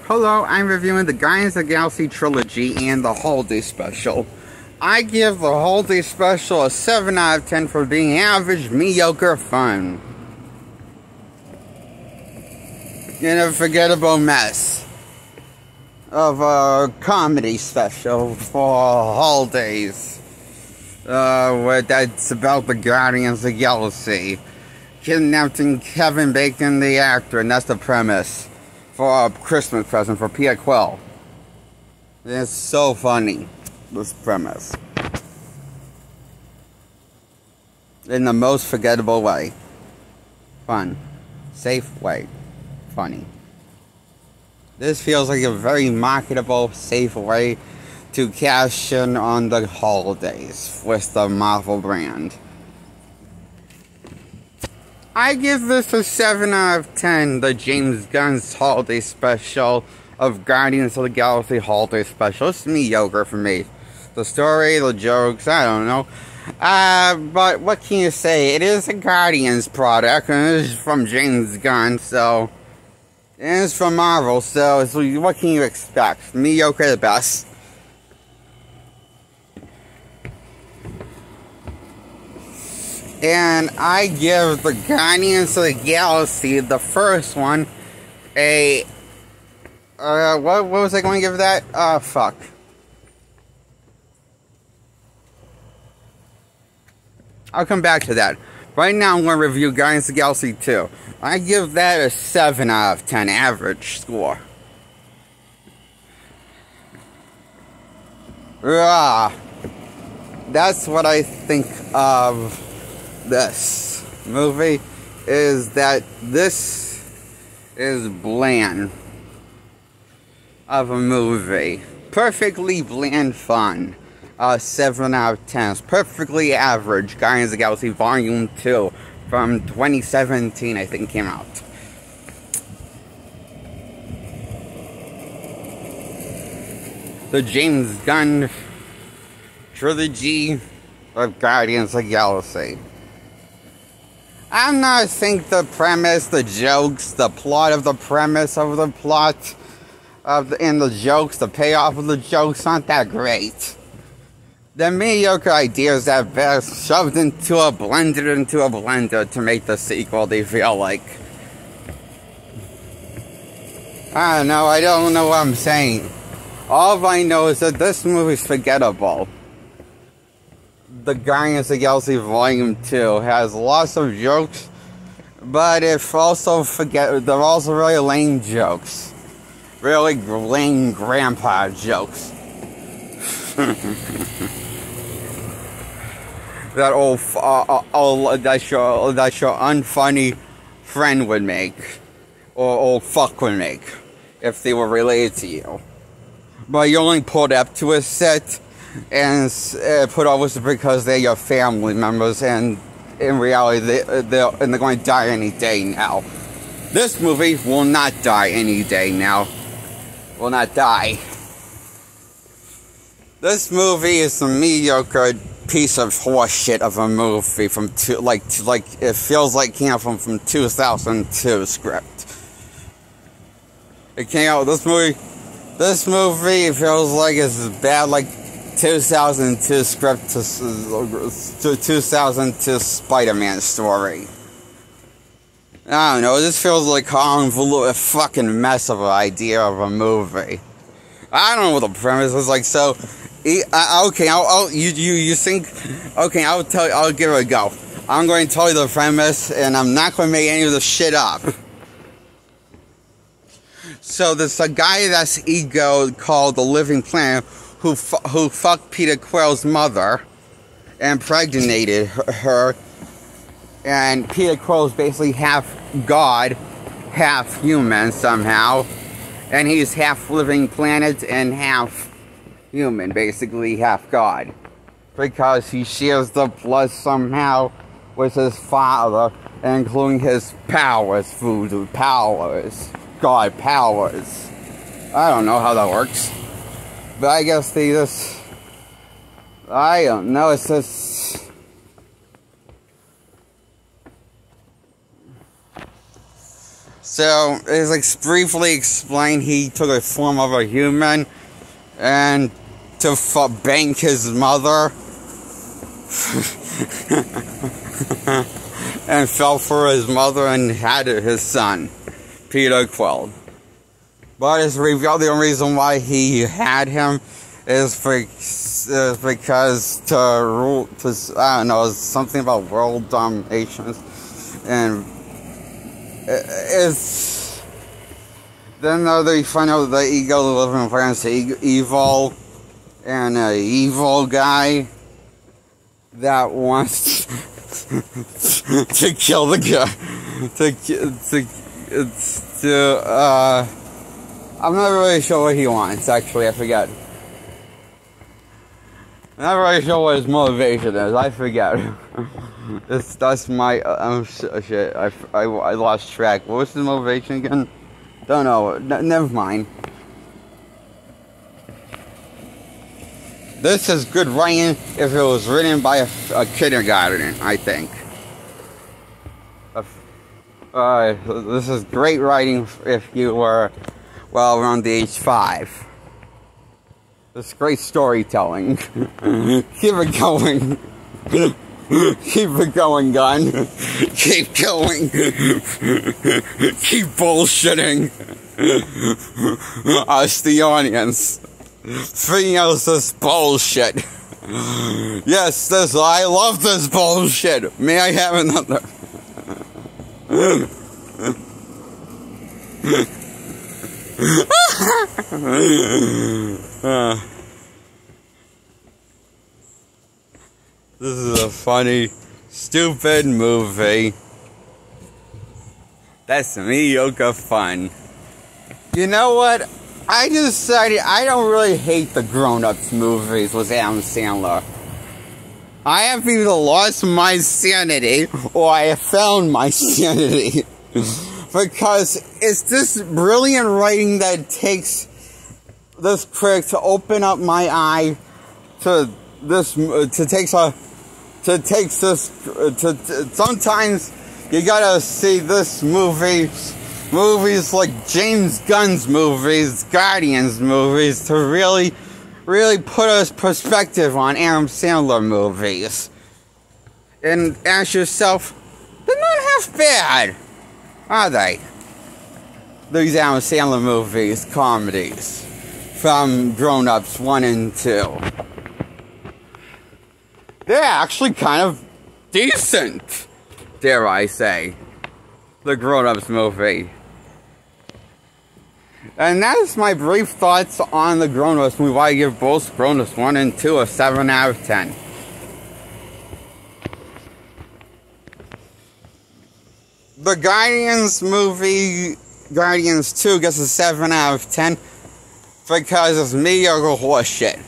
Hello, I'm reviewing the Guardians of the Galaxy Trilogy and the Holiday Special. I give the Holiday Special a 7 out of 10 for being average, mediocre fun. In a forgettable mess of a comedy special for holidays. That's about the Guardians of the Galaxy kidnapping Kevin Bacon, the actor, and that's the premise for a Christmas present for Peter Quill. It's so funny, this premise. In the most forgettable way. Fun. Safe way. Funny. This feels like a very marketable, safe way to cash in on the holidays with the Marvel brand. I give this a 7 out of 10, the James Gunn's Holiday Special of Guardians of the Galaxy Holiday Special. It's mediocre for me. The story, the jokes, I don't know. But what can you say? It is a Guardians product, and it is from James Gunn, so... And it's from Marvel, so what can you expect? Mediocre at best. And I give the Guardians of the Galaxy, the first one, a... what was I going to give that? Fuck. I'll come back to that. Right now I'm going to review Guardians of the Galaxy 2. I give that a 7 out of 10 average score. That's what I think of this movie, is that this is bland of a movie. Perfectly bland fun. 7 out of 10. It's perfectly average. Guardians of the Galaxy Volume 2 from 2017, I think, came out. The James Gunn Trilogy of Guardians of the Galaxy. I'm not think the premise, the jokes, the plot of the premise of the plot, and the jokes, the payoff of the jokes aren't that great. The mediocre ideas at best, shoved into a blender to make the sequel, they feel like. I don't know what I'm saying. All I know is that this movie's forgettable. The Guardians of the Galaxy Volume 2 has lots of jokes, but they're also really lame jokes. Really lame grandpa jokes. That your unfunny friend would make, or old fuck would make, if they were related to you. But you only pulled up to a set and put up with it because they're your family members, and in reality they're going to die any day now. This movie will not die any day now. Will not die. This movie is a mediocre piece of horseshit of a movie from it feels like it came out from 2002 script. It came out, this movie feels like it's as bad like 2002 script to 2002 Spider-Man story. I don't know, this feels like a fucking mess of an idea of a movie. I don't know what the premise is like, so... Okay, you think... Okay, I'll give it a go. I'm going to tell you the premise, and I'm not going to make any of this shit up. So there's a guy that's ego called the Living Planet who fucked Peter Quill's mother and impregnated her. And Peter Quill's basically half god, half human somehow. And he's half living planet and half human, basically half god, because he shares the blood somehow with his father, including his powers, voodoo powers, god powers. I don't know how that works, but I guess they just, I don't know, it's just, So, it's like briefly explained he took the form of a human and to bank his mother and fell for his mother and had his son, Peter Quill. But it's revealed the only reason why he had him is because to rule, I don't know, something about world dominations, and it's then they find out the ego living in France, evil, and an evil guy that wants to kill the guy, I'm not really sure what he wants, actually, I forget. I'm not really sure what his motivation is, I forget. That's my, shit, I lost track. What was his motivation again? Don't know, never mind. This is good writing if it was written by a kindergarten, I think. This is great writing if you were, well, around the age 5. This is great storytelling. Keep it going. Keep it going, gun. Keep going. Keep bullshitting us, the audience. Everything else is bullshit. Yes, I love this bullshit. May I have another? This is a funny, stupid movie. That's mediocre fun. You know what? I decided I don't really hate the grown-ups movies with Adam Sandler. I have either lost my sanity or I have found my sanity. Because it's this brilliant writing that takes this critic to open up my eye to this, sometimes you gotta see this movies like James Gunn's movies, Guardians movies, to really put a perspective on Adam Sandler movies. And ask yourself, they're not half bad, are they? These Adam Sandler movies, comedies, from Grown Ups 1 and 2. They're actually kind of decent, dare I say. The Grown Ups movie. And that is my brief thoughts on the Grown Ups movie. I give both Grown Ups 1 and 2 a 7 out of 10. The Guardians movie, Guardians 2, gets a 7 out of 10 because it's mediocre horseshit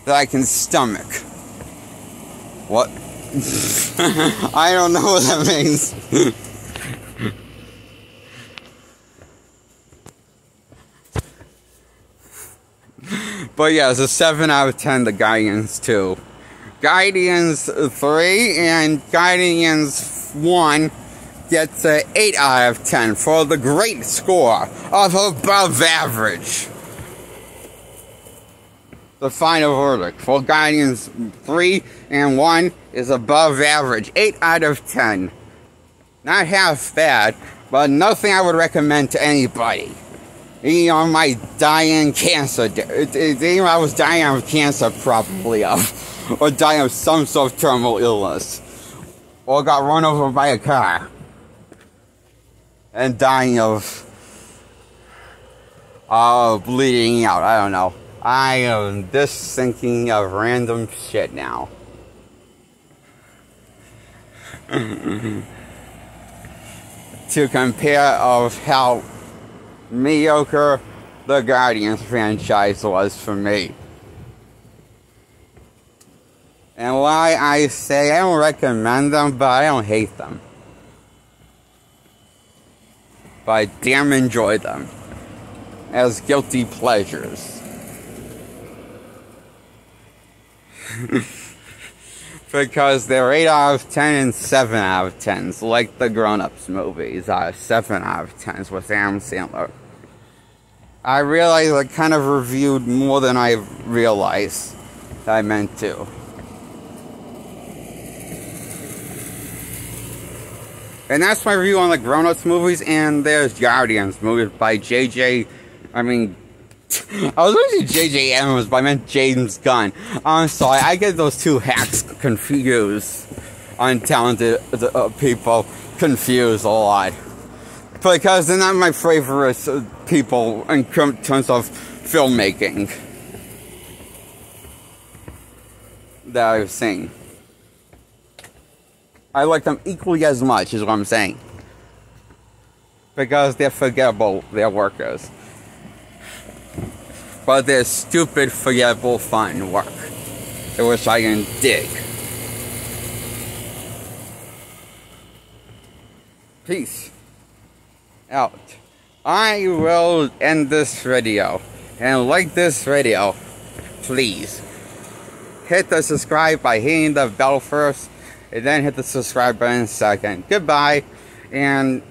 that I can stomach. What? I don't know what that means. But yeah, it's a 7 out of 10, the Guardians 2. Guardians 3 and Guardians 1 gets an 8 out of 10 for the great score of above average. The final verdict for Guardians 3 and 1 is above average. 8 out of 10. Not half bad, but nothing I would recommend to anybody. Even on my dying cancer, even I was dying of cancer probably or dying of some sort of terminal illness, or got run over by a car, and dying of bleeding out, I don't know. I am just thinking of random shit now. To compare of how mediocre the Guardians franchise was for me. And why I say I don't recommend them, but I don't hate them. But I damn enjoy them as guilty pleasures. Because they're 8 out of 10 and 7 out of 10s, like the grown-ups movies are 7 out of 10s with Adam Sandler. I realized I kind of reviewed more than I realized I meant to. And that's my review on the grown-ups movies, and there's Guardians movies by I was going to say J.J. Abrams, but I meant James Gunn. I'm sorry, I get those two hacks confused. Untalented people confused a lot. Because they're not my favorite people in terms of filmmaking that I've seen. I like them equally as much, is what I'm saying. Because they're forgettable, they're workers. But they're stupid, forgettable, fun work, which I can dig. Peace out. I will end this video, and like this video, please hit the subscribe by hitting the bell first, and then hit the subscribe button second. Goodbye, and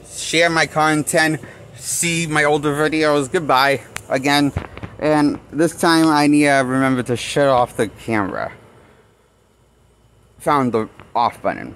share my content, see my older videos. Goodbye again, and this time I need to remember to shut off the camera. Found the off button.